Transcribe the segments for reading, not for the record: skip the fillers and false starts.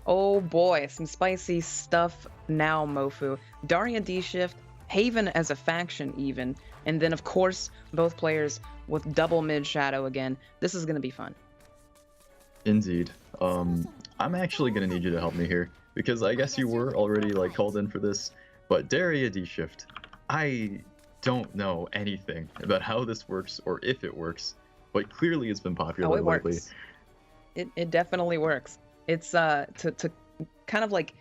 Oh boy, some spicy stuff now, Mofu. Daria D-Shift, Haven as a faction even, and then of course both players with double mid shadow again. This is gonna be fun. Indeed. I'm actually gonna need you to help me here, because I guess you were already like called in for this, but Daria D-Shift, I don't know anything about how this works or if it works, but clearly it's been popular lately. Works. It definitely works. It's to kind of like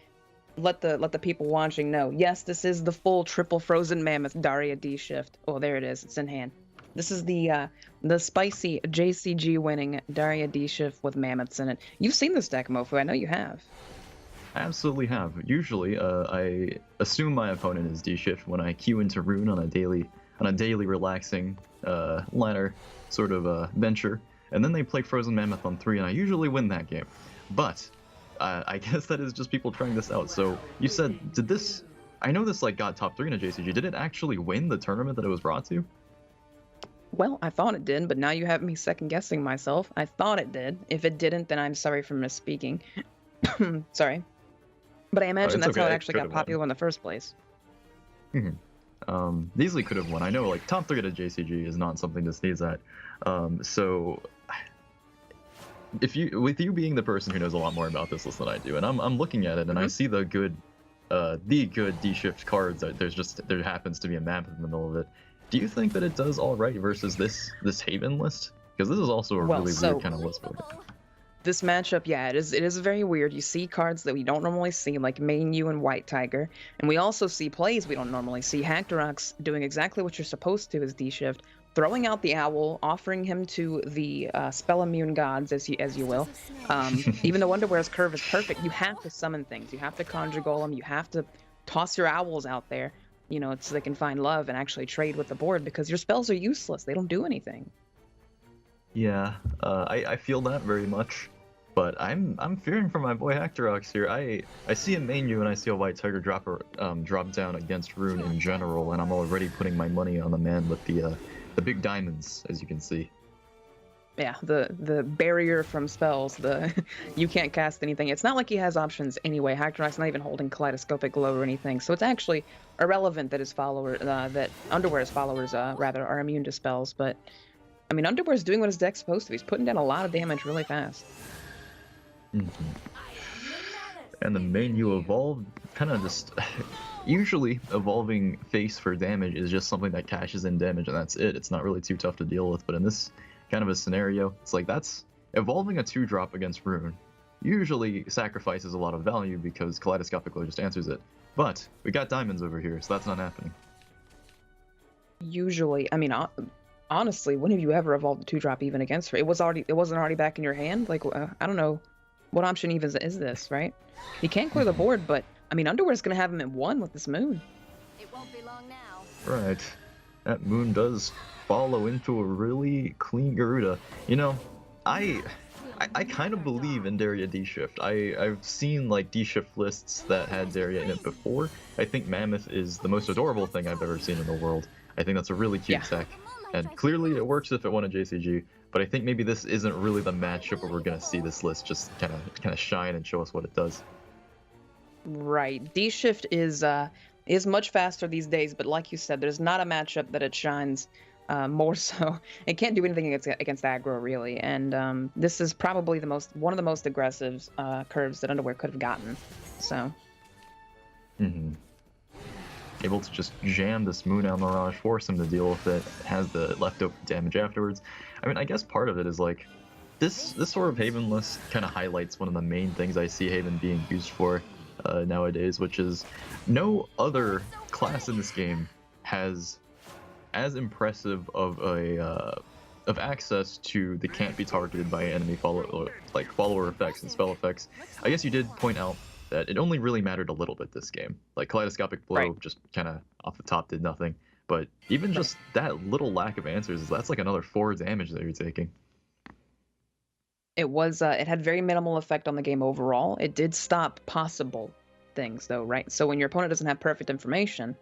let the people watching know. Yes, this is the full triple frozen mammoth Daria D-Shift. Oh, there it is. It's in hand. This is the spicy JCG winning Daria D-Shift with mammoths in it. You've seen this deck, Mofu. I know you have. I absolutely have. Usually, I assume my opponent is D-Shift when I queue into Rune on a daily relaxing ladder sort of venture, and then they play Frozen Mammoth on 3, and I usually win that game. But I guess that is just people trying this out. So you said, did this? I know this like got top 3 in a JCG. Did it actually win the tournament that it was brought to? Well, I thought it did, but now you have me second guessing myself. I thought it did. If it didn't, then I'm sorry for misspeaking. Sorry. But I imagine that's how it actually got popular in the first place. Easily could have won. I know like top 3 at a JCG is not something to sneeze at. So with you being the person who knows a lot more about this list than I do, and I'm looking at it and I see the good D-Shift cards. There happens to be a map in the middle of it. Do you think that it does all right versus this Haven list? Because this is also a really weird kind of list. This matchup, yeah, it is very weird. You see cards that we don't normally see, like Main U and White Tiger, and we also see plays we don't normally see. Hacterox doing exactly what you're supposed to as D-Shift, throwing out the owl, offering him to the spell immune gods, as you will. Even though Underwear's curve is perfect, you have to summon things. You have to conjure golem. You have to toss your owls out there, you know, so they can find love and actually trade with the board, because your spells are useless. They don't do anything. Yeah, I feel that very much. But I'm fearing for my boy Hacterox here. I see a main U and I see a White Tiger drop down against Rune in general, and I'm already putting my money on the man with the big diamonds, as you can see. Yeah, the barrier from spells, you can't cast anything. It's not like he has options anyway. Hacterox not even holding Kaleidoscopic Glow or anything, so it's actually irrelevant that his that Underwear's followers rather are immune to spells. But I mean, Underwear's doing what his deck's supposed to. He's putting down a lot of damage really fast. And the main U evolved kind of just usually evolving face for damage is just something that cashes in damage and that's it. It's not really too tough to deal with, but in this kind of a scenario, it's like that's evolving a 2-drop against Rune usually sacrifices a lot of value because Kaleidoscopic Glow just answers it. But we got diamonds over here, so that's not happening. Usually, I mean, honestly, when have you ever evolved a 2-drop even against her? It wasn't already back in your hand. Like I don't know. What option even is this, right? He can't clear the board, but I mean, Underwear's gonna have him at 1 with this moon. It won't be long now. Right. That moon does follow into a really clean Garuda. You know, I kind of believe in Daria D-Shift. I've seen like D-Shift lists that had Daria in it before. I think Mammoth is the most adorable thing I've ever seen in the world. I think that's a really cute tech. And clearly it works if it won a JCG, but I think maybe this isn't really the matchup where we're gonna see this list just kind of shine and show us what it does. Right. D-Shift is much faster these days, but like you said, there's not a matchup that it shines more so. It can't do anything against aggro really, and this is probably one of the most aggressive curves that Underwear could have gotten. So. Able to just jam this Moon Owl Mirage, force him to deal with it, has the leftover damage afterwards. I mean, I guess part of it is like, this sort of Haven list kind of highlights one of the main things I see Haven being used for nowadays, which is no other class in this game has as impressive of access to the can't be targeted by enemy follower effects and spell effects. I guess you did point out that it only really mattered a little bit this game. Like Kaleidoscopic Blow just kind of off the top did nothing. But even just that little lack of answers, that's like another 4 damage that you're taking. It had very minimal effect on the game overall. It did stop possible things though, right? So when your opponent doesn't have perfect information,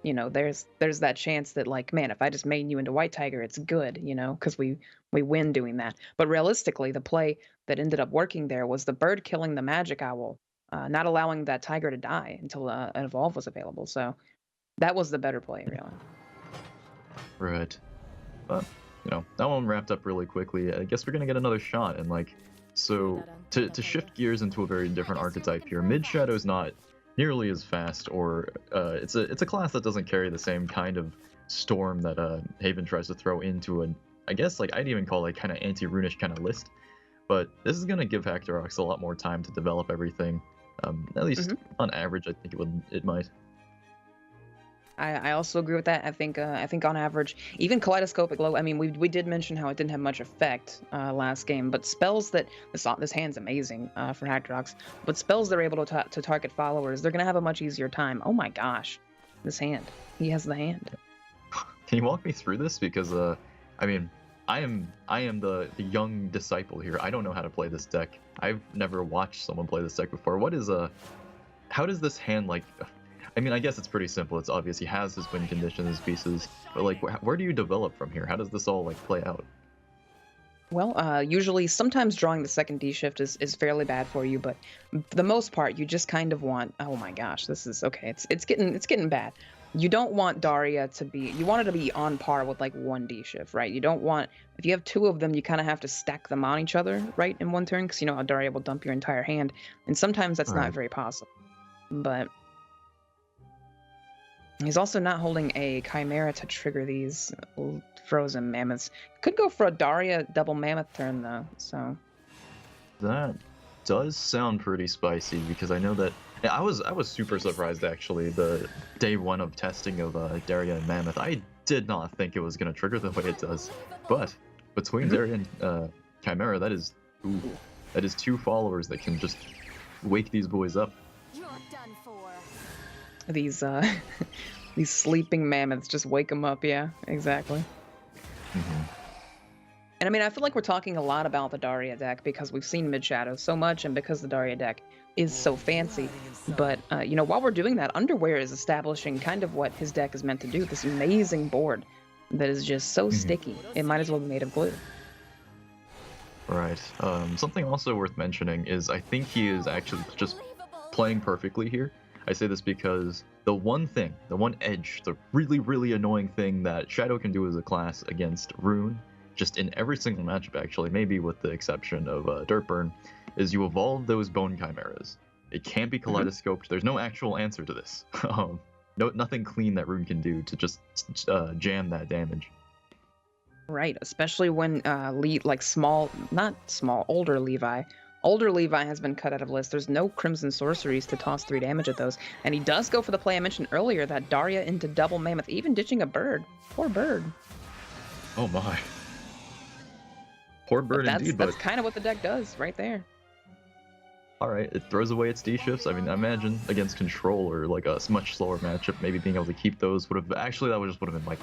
you know, there's that chance that like, man, if I just main you into White Tiger, it's good, you know, because we win doing that. But realistically, the play that ended up working there was the bird killing the magic owl, not allowing that tiger to die until an evolve was available. So that was the better play, really. Right. But, you know, that one wrapped up really quickly. I guess we're gonna get another shot, and like, so to shift gears into a very different archetype here, Mid Shadow's not nearly as fast, or it's a class that doesn't carry the same kind of storm that Haven tries to throw into an, I guess like I'd even call like kind of anti-runish kind of list. But this is gonna give Hacterox a lot more time to develop everything. At least on average, I think it might. I also agree with that. I think on average, even kaleidoscopic glow. I mean, we did mention how it didn't have much effect last game, but spells that this hand's amazing for Hacterox. But spells they're able to target followers, they're gonna have a much easier time. Oh my gosh, this hand. He has the hand. Can you walk me through this? Because I mean, I am the young disciple here. I don't know how to play this deck. I've never watched someone play this deck before. What is how does this hand like? I mean, I guess it's pretty simple. It's obvious he has his win condition, his pieces, but like, where do you develop from here? How does this all like play out? Well, usually, sometimes drawing the second D shift is fairly bad for you, but for the most part, you just kind of want. Oh my gosh, this is okay. It's getting bad. You don't want Daria to be. You want it to be on par with like one D shift, right? You don't want, if you have two of them, you kind of have to stack them on each other, right, in one turn, because you know how Daria will dump your entire hand, and sometimes that's not very possible. But he's also not holding a Chimera to trigger these frozen mammoths. Could go for a Daria double mammoth turn though, so. That does sound pretty spicy, because I know that I was super surprised actually the day one of testing of Daria and Mammoth. I did not think it was gonna trigger the way it does, but between Daria and Chimera, that is two followers that can just wake these boys up. You're done for. These these sleeping mammoths just wake them up. Yeah, exactly. And I mean, I feel like we're talking a lot about the Daria deck because we've seen Mid Shadow so much, and because the Daria deck is so fancy. But you know, while we're doing that, Underwear is establishing kind of what his deck is meant to do. This amazing board that is just so sticky. It might as well be made of glue. Right. Something also worth mentioning is I think he is actually just playing perfectly here. I say this because the one edge, the really, really annoying thing that Shadow can do as a class against Rune, just in every single matchup actually, maybe with the exception of Dirtburn, is you evolve those Bone Chimeras. It can't be kaleidoscoped. There's no actual answer to this. Nothing clean that Rune can do to just jam that damage. Right, especially when older Levi. Older Levi has been cut out of list. There's no Crimson Sorceries to toss 3 damage at those. And he does go for the play I mentioned earlier, that Daria into double Mammoth, even ditching a bird. Poor bird. Oh my. Poor bird indeed, but that's kind of what the deck does right there. Alright, it throws away its D-shifts. I mean, I imagine against Control or like a much slower matchup, maybe being able to keep those would have been like,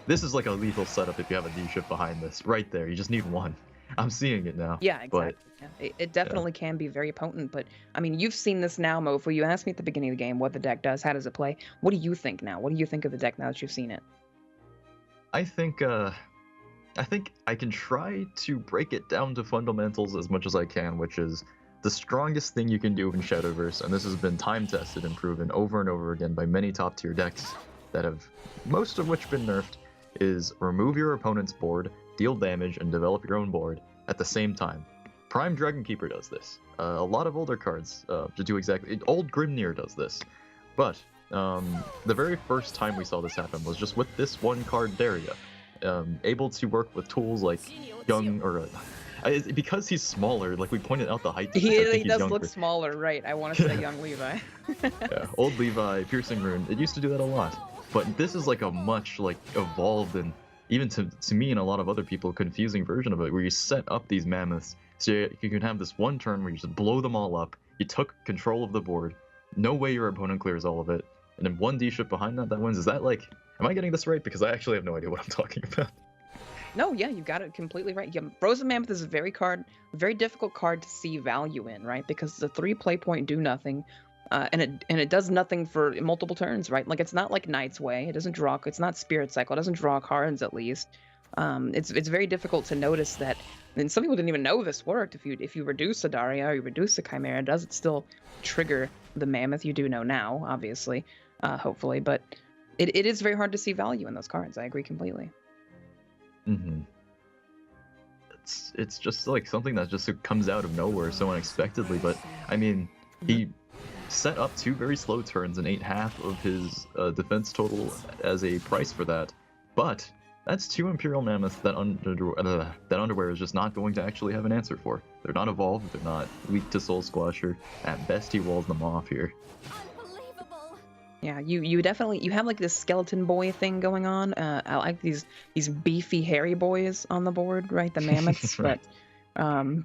this is like a lethal setup if you have a D-shift behind this. Right there, you just need one. I'm seeing it now. Yeah, exactly. It definitely can be very potent, but I mean, you've seen this now, Mofo. You asked me at the beginning of the game what the deck does, how does it play. What do you think now? What do you think of the deck now that you've seen it? I think I can try to break it down to fundamentals as much as I can, which is the strongest thing you can do in Shadowverse, and this has been time tested and proven over and over again by many top tier decks that have most of which been nerfed, is remove your opponent's board, deal damage, and develop your own board at the same time. Prime Dragon Keeper does this. A lot of older cards do exactly. Old Grimnir does this. But the very first time we saw this happen was just with this one card, Daria. Able to work with tools like young, or because he's smaller, like we pointed out the height. He does look smaller, right? I want to say young Levi. Yeah, old Levi, Piercing Rune. It used to do that a lot. But this is like a much like evolved and even to me and a lot of other people confusing version of it, where you set up these mammoths so you can have this one turn where you just blow them all up. You took control of the board. No way your opponent clears all of it, and then one D-ship behind that wins. Is that like? Am I getting this right? Because I actually have no idea what I'm talking about. No, yeah, you got it completely right. Yeah, Frozen Mammoth is a very difficult card to see value in, right? Because the 3 play point do nothing. and it does nothing for multiple turns, right? Like it's not like Knight's Way. It doesn't draw. It's not Spirit Cycle. It doesn't draw cards at least. It's very difficult to notice that. And some people didn't even know this worked. If you reduce a Daria or you reduce a Chimera, does it still trigger the Mammoth? You do know now, obviously, hopefully, but it is very hard to see value in those cards. I agree completely. Mm-hmm. It's just like something that just comes out of nowhere so unexpectedly. But I mean, he set up 2 very slow turns and ate half of his defense total as a price for that. But that's 2 Imperial Mammoths that Underwear is just not going to actually have an answer for. They're not evolved, they're not weak to Soul Squasher. At best, he walls them off here. Unbelievable. Yeah, you definitely have like this skeleton boy thing going on. I like these beefy hairy boys on the board, right? The mammoths, Right. but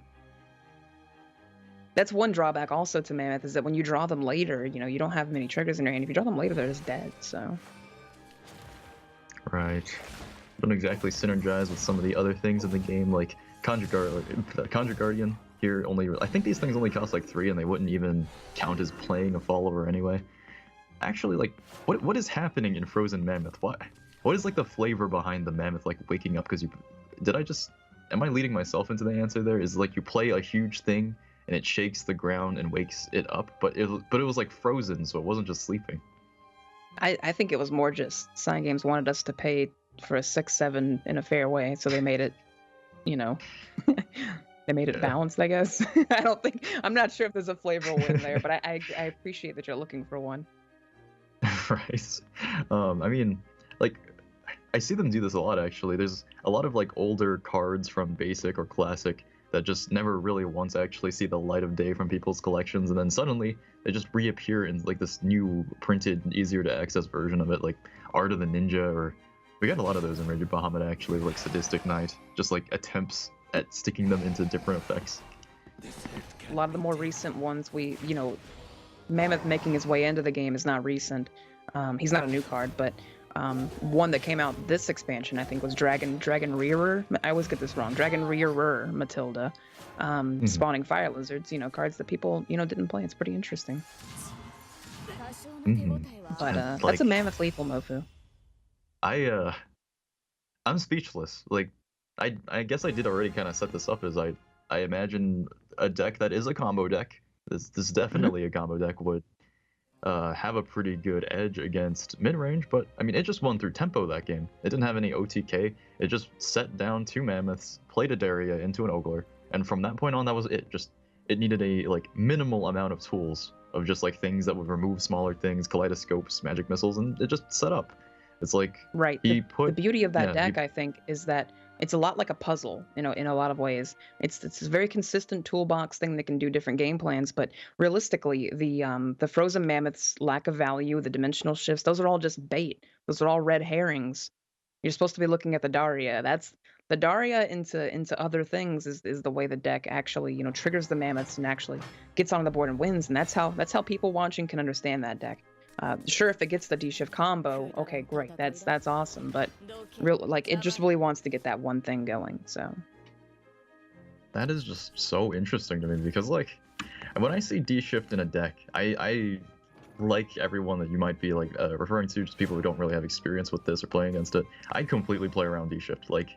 that's one drawback also to mammoth is that when you draw them later, you don't have many triggers in your hand. If you draw them later, they're just dead. So Right. Don't exactly synergize with some of the other things in the game, like Conjure Guardian here only. I think these things only cost like 3, and they wouldn't even count as playing a follower anyway. Actually, like, what is happening in Frozen Mammoth? What is like the flavor behind the mammoth like waking up? Because am I leading myself into the answer there? Is like you play a huge thing and it shakes the ground and wakes it up, but it was like frozen, so it wasn't just sleeping. I think it was more just Sign Games wanted us to pay for a 6/7 in a fair way, so they made it, they made it balanced, I guess. I'm not sure if there's a flavor win there, but I appreciate that you're looking for one. Right. I mean, like, I see them do this a lot actually. There's a lot of like older cards from Basic or Classic that just never really once actually see the light of day from people's collections, and then suddenly they just reappear in like this new printed, easier to access version of it, like Art of the Ninja, or we got a lot of those in Rigid Bahamut actually, like Sadistic Knight, just like attempts at sticking them into different effects. A lot of the more recent ones, Mammoth making his way into the game is not recent. He's not a new card, but one that came out this expansion, I think, was Dragon Rearer. I always get this wrong. Dragon Rearer Matilda, spawning fire lizards. Cards that people didn't play. It's pretty interesting. But that's a Mammoth lethal Mofu. I'm speechless. Like, I guess I did already kind of set this up as I imagine a deck that is a combo deck. This is definitely a combo deck would have a pretty good edge against mid-range, but I mean, it just won through tempo that game. It didn't have any OTK. It just set down 2 mammoths, played a Daria into an Ogler, and from that point on, that was it. It needed a like minimal amount of tools of just like things that would remove smaller things, kaleidoscopes, magic missiles, and it just set up. It's like right. The beauty of that deck, I think, is that it's a lot like a puzzle, in a lot of ways. It's a very consistent toolbox thing that can do different game plans, but realistically, the Frozen Mammoth's lack of value, the dimensional shifts, those are all just bait. Those are all red herrings. You're supposed to be looking at the Daria. That's the Daria into other things is the way the deck actually, triggers the Mammoths and actually gets on the board and wins, and that's how people watching can understand that deck. Sure, if it gets the D-shift combo, okay, great, that's awesome. But it just really wants to get that one thing going. So that is just so interesting to me because like when I see D-shift in a deck, I like everyone that you might be like referring to, just people who don't really have experience with this or playing against it. I completely play around D-shift. Like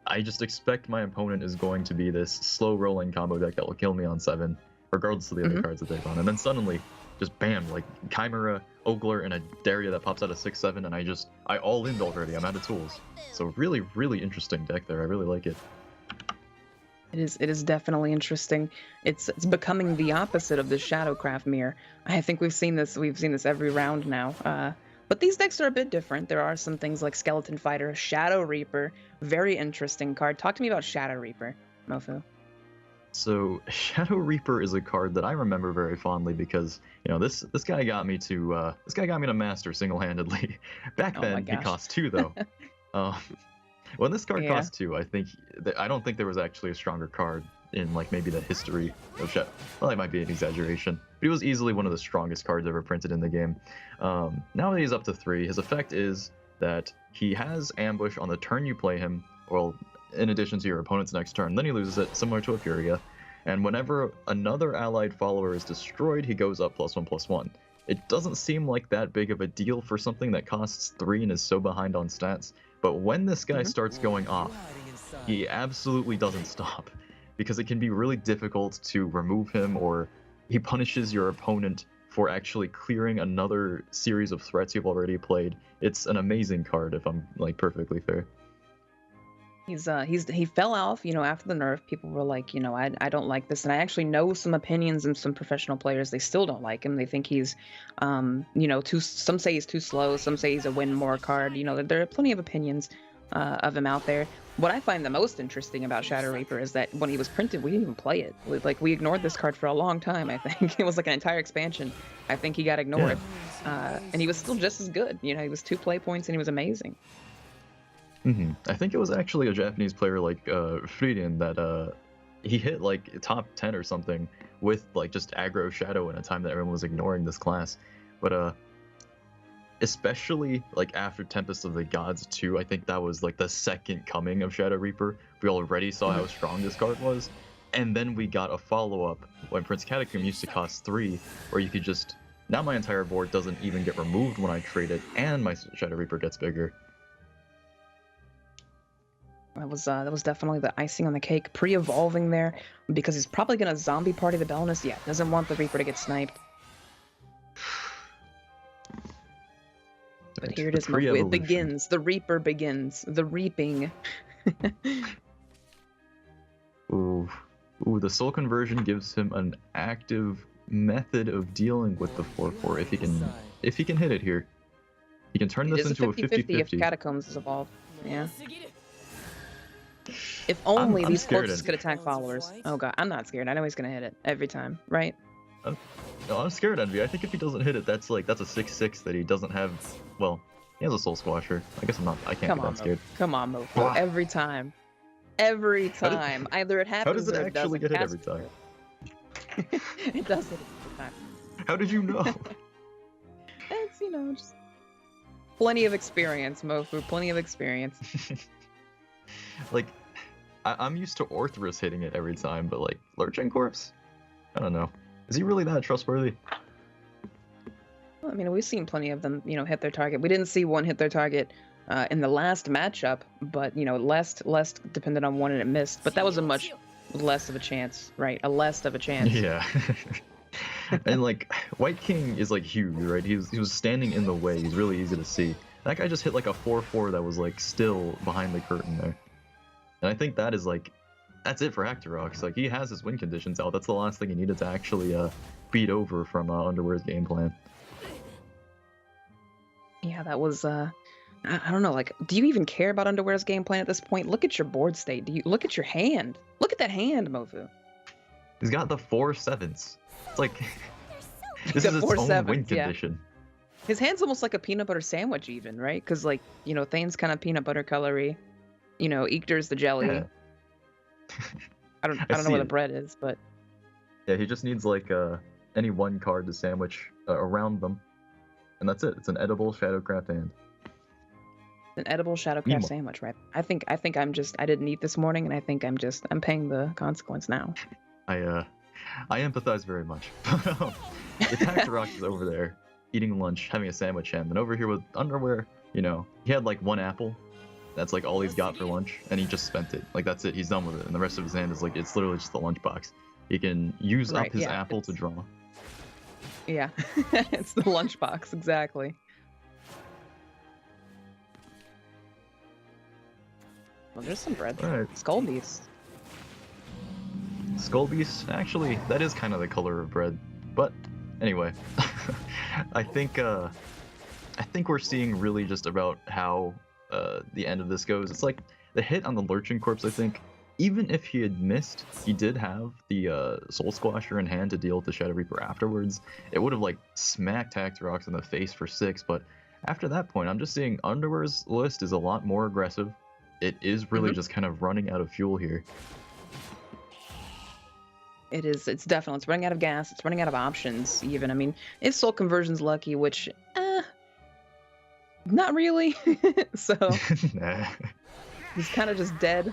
I just expect my opponent is going to be this slow rolling combo deck that will kill me on 7, regardless of the other cards that they run, and then suddenly, just bam, like Chimera, Ogler, and a Daria that pops out of 6/7, and I all in already. I'm out of tools. So really, really interesting deck there. I really like it. It is definitely interesting. It's becoming the opposite of the Shadowcraft mirror. I think we've seen this every round now. But these decks are a bit different. There are some things like Skeleton Fighter, Shadow Reaper, very interesting card. Talk to me about Shadow Reaper, Mofu. So Shadow Reaper is a card that I remember very fondly because this guy got me to master single-handedly. Back then he cost 2 though. When this card cost 2, I don't think there was actually a stronger card in like maybe the history of Shadow. Well, that might be an exaggeration, but he was easily one of the strongest cards ever printed in the game. Now that he's up to 3, his effect is that he has ambush on the turn you play him, well, in addition to your opponent's next turn. Then he loses it, similar to a Furia. And whenever another allied follower is destroyed, he goes up +1/+1. It doesn't seem like that big of a deal for something that costs 3 and is so behind on stats, but when this guy starts going off, he absolutely doesn't stop, because it can be really difficult to remove him, or he punishes your opponent for actually clearing another series of threats you've already played. It's an amazing card, if I'm like perfectly fair. He fell off, after the nerf. People were like, I don't like this, and I actually know some opinions and some professional players. They still don't like him. They think he's, too. Some say he's too slow. Some say he's a win more card. There are plenty of opinions of him out there. What I find the most interesting about Shadow Reaper is that when he was printed, we didn't even play it. Like, we ignored this card for a long time. I think it was like an entire expansion. I think he got ignored, and he was still just as good. He was 2 play points and he was amazing. I think it was actually a Japanese player like Frieden that he hit like top 10 or something with like just aggro shadow in a time that everyone was ignoring this class. But especially like after Tempest of the Gods 2, I think that was like the second coming of Shadow Reaper. We already saw how strong this card was, and then we got a follow-up when Prince Catacomb used to cost 3, where you could just, now my entire board doesn't even get removed when I trade it, and my Shadow Reaper gets bigger. That was definitely the icing on the cake. Pre-evolving there, because he's probably gonna zombie party the Belnus. Yeah, doesn't want the Reaper to get sniped. But here it is. It begins. The Reaper begins. The reaping. Ooh, the soul conversion gives him an active method of dealing with the 4/4 if he can hit it here. He can turn this into a 50-50 if Catacombs is evolved. Yeah. If only these corpses could attack followers. Oh god, I'm not scared. I know he's gonna hit it every time, right? No, I'm scared, Envy. I think if he doesn't hit it, that's a 6/6 that he doesn't have. Well, he has a Soul Squasher. I guess I can't be that scared. Come on, Mofo. Every time. Every time. Either it happens or it doesn't. How does it actually get hit every time? It does hit every time. How did you know? It's, just plenty of experience, Mofu. Plenty of experience. Like, I'm used to Orthrus hitting it every time, but like Lurching Corpse? I don't know. Is he really that trustworthy? Well, I mean, we've seen plenty of them, hit their target. We didn't see one hit their target in the last matchup, but less dependent on one and it missed. But that was a much less of a chance, right? A less of a chance. Yeah. And like White King is like huge, right? He was standing in the way. He's really easy to see. That guy just hit like a 4/4 that was like still behind the curtain there. And I think that is like, that's it for Hacterox. Like, he has his win conditions out. That's the last thing he needed to actually beat over from Underwear's game plan. Yeah, that was I don't know. Like, do you even care about Underwear's game plan at this point? Look at your board state. Do you look at your hand? Look at that hand, Mofu. He's got the 4/7s. It's like this is its own win condition. Yeah. His hand's almost like a peanut butter sandwich, even, right? Because like Thane's kind of peanut butter colory. Eekter's the jelly. Yeah. I don't know what the bread is, but yeah, he just needs like any one card to sandwich around them, and that's it. It's an edible Shadowcraft hand. An edible Shadowcraft sandwich, right? I think I didn't eat this morning, and I think I'm paying the consequence now. I empathize very much. If Hacterox is over there eating lunch, having a sandwich hand, and over here with Underwear, he had like 1 apple. That's like all he's got for lunch, and he just spent it. Like, that's it. He's done with it, and the rest of his hand is like, it's literally just the lunchbox. He can use up his apple to draw. Yeah, it's the lunchbox, exactly. Well, there's some bread. All right. Skull Beast. Skull Beast, actually, that is kind of the color of bread. But anyway, I think we're seeing really just about how the end of this goes. It's like the hit on the Lurching Corpse, I think, even if he had missed, he did have the Soul Squasher in hand to deal with the Shadow Reaper afterwards. It would have like smacked Hacterox in the face for 6, but after that point, I'm just seeing Underwear's list is a lot more aggressive. It is really just kind of running out of fuel here. It is. It's definitely. It's running out of gas. It's running out of options, even. I mean, if Soul Conversion's lucky, which, not really. So, nah. He's kind of just dead.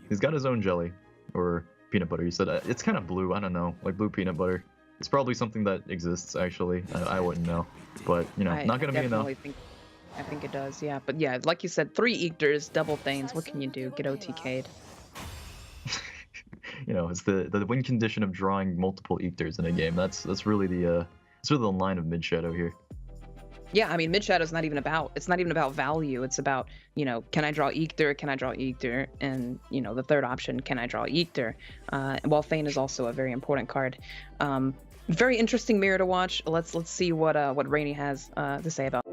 He's got his own jelly, or peanut butter. You said it's kind of blue. I don't know, like blue peanut butter. It's probably something that exists actually. I wouldn't know, but you know, not gonna be enough. I think it does, yeah. But yeah, like you said, 3 Eectors, double Thanes. What can you do? Get OTK'd. You know, it's the win condition of drawing multiple Eectors in a game. That's really the line of mid shadow here. Yeah, I mean, mid shadow's not even about. It's not even about value. It's about, you know, can I draw Eector? Can I draw Eector? And you know, the third option, can I draw Eector? While Thane is also a very important card. Very interesting mirror to watch. Let's see what Rainey has to say about.